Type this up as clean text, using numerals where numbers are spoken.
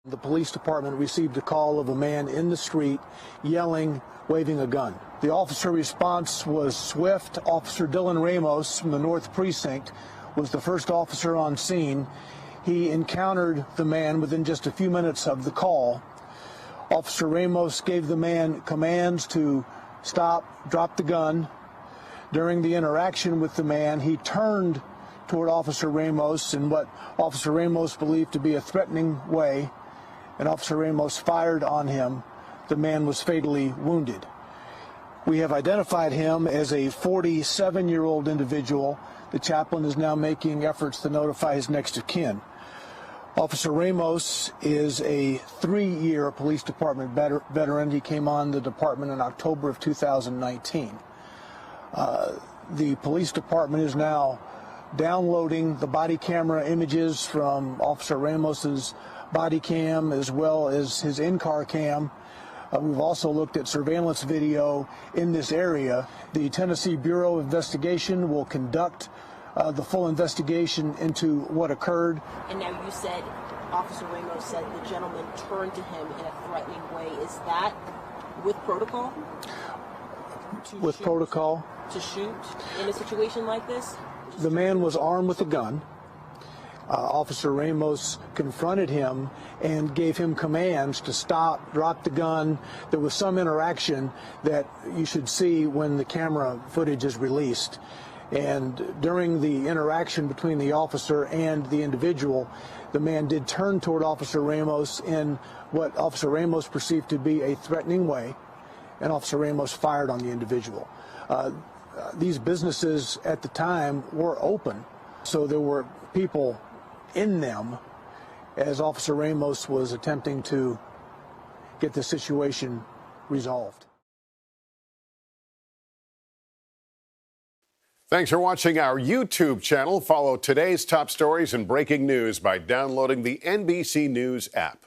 The police department received a call of a man in the street yelling, waving a gun. The officer response was swift. Officer Dylan Ramos from the North Precinct was the first officer on scene. He encountered the man within just a few minutes of the call. Officer Ramos gave the man commands to stop, drop the gun. During the interaction with the man, he turned toward Officer Ramos in what Officer Ramos believed to be a threatening way, and Officer Ramos fired on him. The man was fatally wounded. We have identified him as a 47-year-old individual. The chaplain is now making efforts to notify his next of kin. Officer Ramos is a 3-year police department veteran. He came on the department in October of 2019. The police department is now downloading the body camera images from Officer Ramos's body cam as well as his in-car cam. We've also looked at surveillance video in this area. The Tennessee Bureau of Investigation will conduct the full investigation into what occurred. And now you said, Officer Ramos said the gentleman turned to him in a threatening way. Is that with protocol? With protocol. To shoot in a situation like this? The man was armed with a gun. Officer Ramos confronted him and gave him commands to stop, drop the gun. There was some interaction that you should see when the camera footage is released. And during the interaction between the officer and the individual, the man did turn toward Officer Ramos in what Officer Ramos perceived to be a threatening way, and Officer Ramos fired on the individual. These businesses at the time were open, so there were people in them as Officer Ramos was attempting to get the situation resolved. Thanks for watching our YouTube channel. Follow today's top stories and breaking news by downloading the NBC News app.